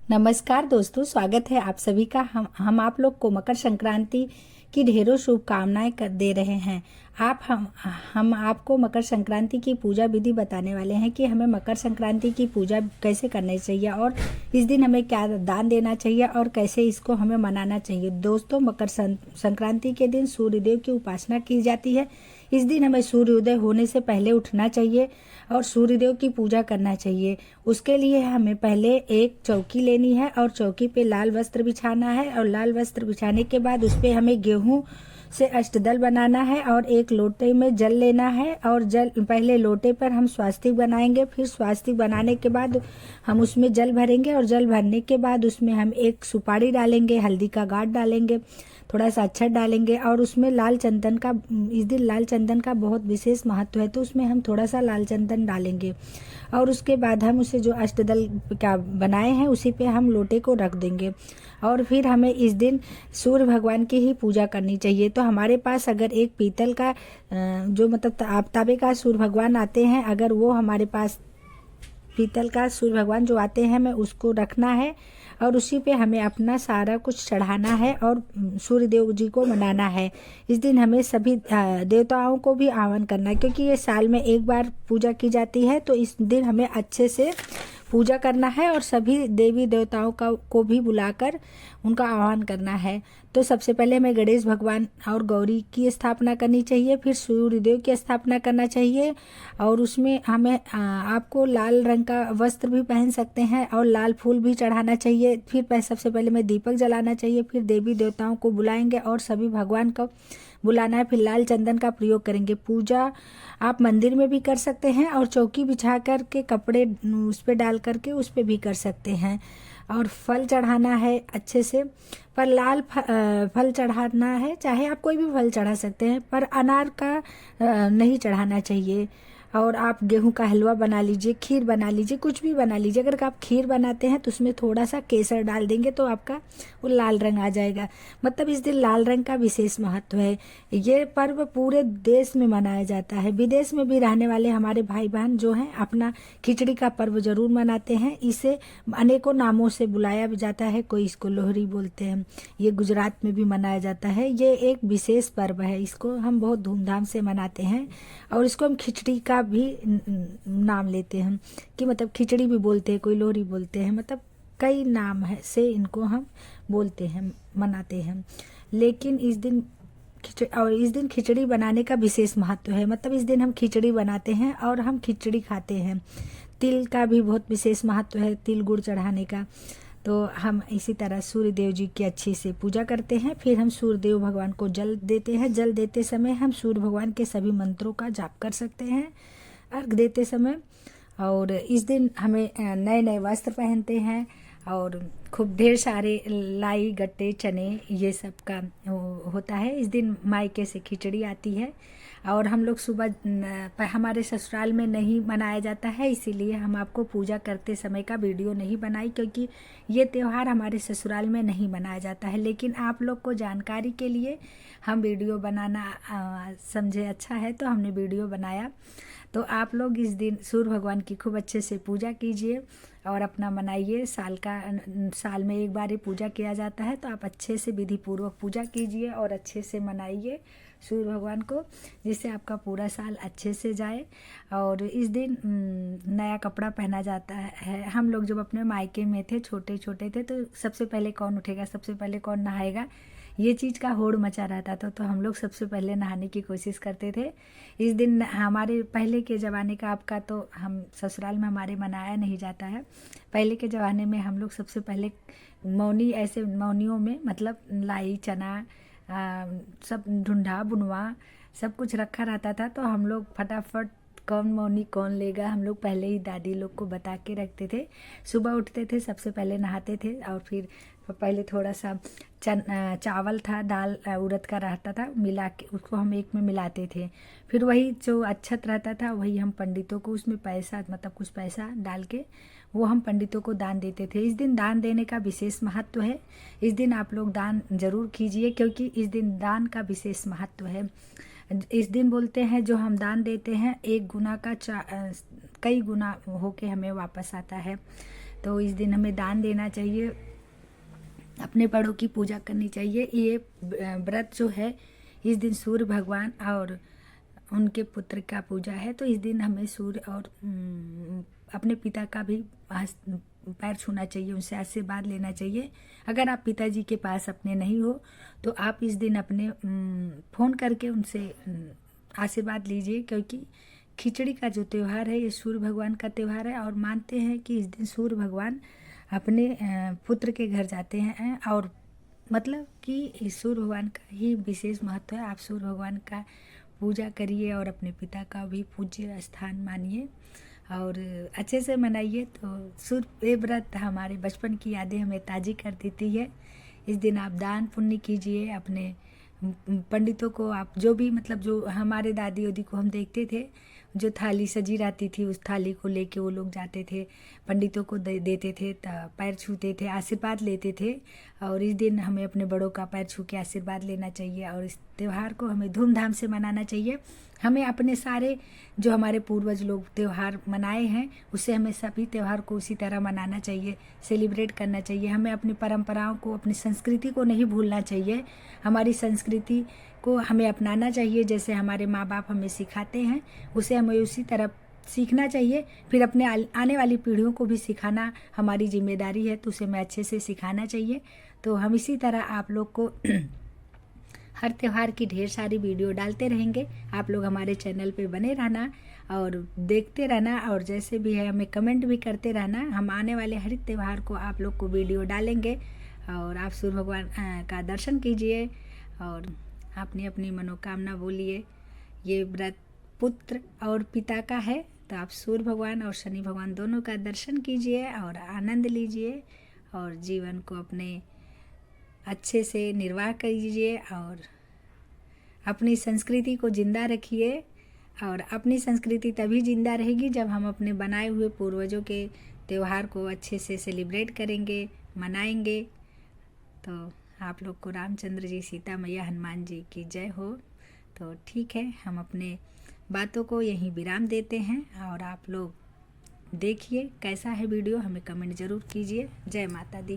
नमस्कार दोस्तों, स्वागत है आप सभी का। हम आप लोग को मकर संक्रांति की ढेरों शुभकामनाएं कर दे रहे हैं। हम आपको मकर संक्रांति की पूजा विधि बताने वाले हैं कि हमें मकर संक्रांति की पूजा कैसे करनी चाहिए और इस दिन हमें क्या दान देना चाहिए और कैसे इसको हमें मनाना चाहिए। दोस्तों, मकर संक्रांति के दिन सूर्यदेव की उपासना की जाती है। इस दिन हमें सूर्योदय होने से पहले उठना चाहिए और सूर्यदेव की पूजा करना चाहिए। उसके लिए हमें पहले एक चौकी लेनी है और चौकी पे लाल वस्त्र बिछाना है और लाल वस्त्र बिछाने के बाद उस पे हमें गेहूं से अष्टदल बनाना है और एक लोटे में जल लेना है और जल पहले लोटे पर हम स्वास्तिक बनाएंगे। फिर स्वास्तिक बनाने के बाद हम उसमें जल भरेंगे और जल भरने के बाद उसमें हम एक सुपारी डालेंगे, हल्दी का गांठ डालेंगे, थोड़ा सा अक्षत डालेंगे और उसमें लाल चंदन का, इस दिन लाल चंदन का बहुत विशेष महत्व है तो उसमें हम थोड़ा सा लाल चंदन डालेंगे और उसके बाद हम उसे जो अष्टदल का बनाए हैं उसी पे हम लोटे को रख देंगे। और फिर हमें इस दिन सूर्य भगवान की ही पूजा करनी चाहिए। तो हमारे पास अगर एक पीतल का जो मतलब तांबे का सूर्य भगवान आते हैं, अगर वो हमारे पास पीतल का सूर्य भगवान जो आते हैं, हमें उसको रखना है और उसी पे हमें अपना सारा कुछ चढ़ाना है और सूर्य देव जी को मनाना है। इस दिन हमें सभी देवताओं को भी आह्वान करना है, क्योंकि ये साल में एक बार पूजा की जाती है। तो इस दिन हमें अच्छे से पूजा करना है और सभी देवी देवताओं का को भी बुलाकर उनका आह्वान करना है। तो सबसे पहले हमें गणेश भगवान और गौरी की स्थापना करनी चाहिए, फिर सूर्यदेव की स्थापना करना चाहिए और उसमें हमें आपको लाल रंग का वस्त्र भी पहन सकते हैं और लाल फूल भी चढ़ाना चाहिए। फिर सबसे पहले हमें दीपक जलाना चाहिए, फिर देवी देवताओं को बुलाएंगे और सभी भगवान को बुलाना है। फिर लाल चंदन का प्रयोग करेंगे। पूजा आप मंदिर में भी कर सकते हैं और चौकी बिछा कर के कपड़े उस पर डाल करके उस पर भी कर सकते हैं। और फल चढ़ाना है अच्छे से, पर लाल फल चढ़ाना है। चाहे आप कोई भी फल चढ़ा सकते हैं, पर अनार का नहीं चढ़ाना चाहिए। और आप गेहूं का हलवा बना लीजिए, खीर बना लीजिए, कुछ भी बना लीजिए। अगर आप खीर बनाते हैं तो उसमें थोड़ा सा केसर डाल देंगे तो आपका वो लाल रंग आ जाएगा। मतलब इस दिन लाल रंग का विशेष महत्व है। ये पर्व पूरे देश में मनाया जाता है। विदेश में भी रहने वाले हमारे भाई बहन जो हैं अपना खिचड़ी का पर्व जरूर मनाते हैं। इसे अनेकों नामों से बुलाया भी जाता है। कोई इसको लोहड़ी बोलते हैं। ये गुजरात में भी मनाया जाता है। ये एक विशेष पर्व है, इसको हम बहुत धूमधाम से मनाते हैं और इसको हम खिचड़ी का भी नाम लेते हैं कि मतलब खिचड़ी भी बोलते हैं, कोई लोहड़ी बोलते हैं, मतलब कई नाम है से इनको हम बोलते हैं, मनाते हैं। लेकिन इस दिन खिचड़ी बनाने का विशेष महत्व है। मतलब इस दिन हम खिचड़ी बनाते हैं और हम खिचड़ी खाते हैं। तिल का भी बहुत विशेष महत्व है, तिल गुड़ चढ़ाने का। तो हम इसी तरह सूर्य देव जी की अच्छी से पूजा करते हैं। फिर हम सूर्य देव भगवान को जल देते हैं। जल देते समय हम सूर्य भगवान के सभी मंत्रों का जाप कर सकते हैं अर्घ देते समय। और इस दिन हमें नए नए वस्त्र पहनते हैं और खूब ढेर सारे लाई गट्टे चने ये सब का होता है। इस दिन मायके से खिचड़ी आती है और हम लोग सुबह हमारे ससुराल में नहीं मनाया जाता है, इसीलिए हम आपको पूजा करते समय का वीडियो नहीं बनाई, क्योंकि ये त्यौहार हमारे ससुराल में नहीं मनाया जाता है। लेकिन आप लोग को जानकारी के लिए हम वीडियो बनाना समझे अच्छा है तो हमने वीडियो बनाया। तो आप लोग इस दिन सूर्य भगवान की खूब अच्छे से पूजा कीजिए और अपना मनाइए। साल में एक बार ये पूजा किया जाता है, तो आप अच्छे से विधि पूर्वक पूजा कीजिए और अच्छे से मनाइए सूर्य भगवान को, जिससे आपका पूरा साल अच्छे से जाए। और इस दिन नया कपड़ा पहना जाता है। हम लोग जब अपने मायके में थे, छोटे छोटे थे, तो सबसे पहले कौन उठेगा, सबसे पहले कौन नहाएगा, ये चीज़ का होड़ मचा रहता था। तो हम लोग सबसे पहले नहाने की कोशिश करते थे। इस दिन हमारे पहले के ज़माने का, आपका तो हम ससुराल में हमारे मनाया नहीं जाता है। पहले के ज़माने में हम लोग सबसे पहले मौनियों में मतलब लाई चना सब ढूंढा बुनवा सब कुछ रखा रहता था। तो हम लोग फटाफट कौन मौनी कौन लेगा, हम लोग पहले ही दादी लोग को बता के रखते थे। सुबह उठते थे, सबसे पहले नहाते थे और फिर पहले थोड़ा सा चावल था, दाल उड़द का रहता था, मिला के उसको हम एक में मिलाते थे। फिर वही जो अक्षत रहता था वही हम पंडितों को, उसमें पैसा मतलब कुछ पैसा डाल के वो हम पंडितों को दान देते थे। इस दिन दान देने का विशेष महत्व है। इस दिन आप लोग दान जरूर कीजिए, क्योंकि इस दिन दान का विशेष महत्व है। इस दिन बोलते हैं जो हम दान देते हैं एक गुना का कई गुना होके हमें वापस आता है। तो इस दिन हमें दान देना चाहिए, अपने बड़ों की पूजा करनी चाहिए। ये व्रत जो है इस दिन सूर्य भगवान और उनके पुत्र का पूजा है, तो इस दिन हमें सूर्य और अपने पिता का भी पैर छूना चाहिए, उनसे आशीर्वाद लेना चाहिए। अगर आप पिताजी के पास अपने नहीं हो तो आप इस दिन अपने फ़ोन करके उनसे आशीर्वाद लीजिए, क्योंकि खिचड़ी का जो त्यौहार है ये सूर्य भगवान का त्यौहार है। और मानते हैं कि इस दिन सूर्य भगवान अपने पुत्र के घर जाते हैं, और मतलब कि सूर्य भगवान का ही विशेष महत्व है। आप सूर्य भगवान का पूजा करिए और अपने पिता का भी पूज्य स्थान मानिए और अच्छे से मनाइए। तो सूर्य व्रत हमारे बचपन की यादें हमें ताज़ी कर देती है। इस दिन आप दान पुण्य कीजिए, अपने पंडितों को आप जो भी मतलब जो हमारे दादी उदी को हम देखते थे, जो थाली सजी रहती थी उस थाली को लेके वो लोग जाते थे, पंडितों को देते थे, पैर छूते थे, आशीर्वाद लेते थे। और इस दिन हमें अपने बड़ों का पैर छू के आशीर्वाद लेना चाहिए और इस त्यौहार को हमें धूमधाम से मनाना चाहिए। हमें अपने सारे जो हमारे पूर्वज लोग त्यौहार मनाए हैं उससे हमें सभी त्यौहार को उसी तरह मनाना चाहिए, सेलिब्रेट करना चाहिए। हमें अपनी परंपराओं को, अपनी संस्कृति को नहीं भूलना चाहिए। हमारी संस्कृति को हमें अपनाना चाहिए, जैसे हमारे माँ बाप हमें सिखाते हैं उसे हमें उसी तरह सीखना चाहिए। फिर अपने आने वाली पीढ़ियों को भी सिखाना हमारी जिम्मेदारी है, तो उसे हमें अच्छे से सिखाना चाहिए। तो हम इसी तरह आप लोग को हर त्यौहार की ढेर सारी वीडियो डालते रहेंगे। आप लोग हमारे चैनल पे बने रहना और देखते रहना, और जैसे भी है हमें कमेंट भी करते रहना। हम आने वाले हर त्यौहार को आप लोग को वीडियो डालेंगे और आप सूर्य भगवान का दर्शन कीजिए और अपनी अपनी मनोकामना बोलिए। ये व्रत पुत्र और पिता का है, तो आप सूर्य भगवान और शनि भगवान दोनों का दर्शन कीजिए और आनंद लीजिए और जीवन को अपने अच्छे से निर्वाह कीजिए और अपनी संस्कृति को जिंदा रखिए। और अपनी संस्कृति तभी जिंदा रहेगी जब हम अपने बनाए हुए पूर्वजों के त्यौहार को अच्छे से सेलिब्रेट करेंगे, मनाएंगे। तो आप लोग को रामचंद्र जी, सीता मैया, हनुमान जी की जय हो। तो ठीक है, हम अपने बातों को यहीं विराम देते हैं और आप लोग देखिए कैसा है वीडियो, हमें कमेंट ज़रूर कीजिए। जय माता दी।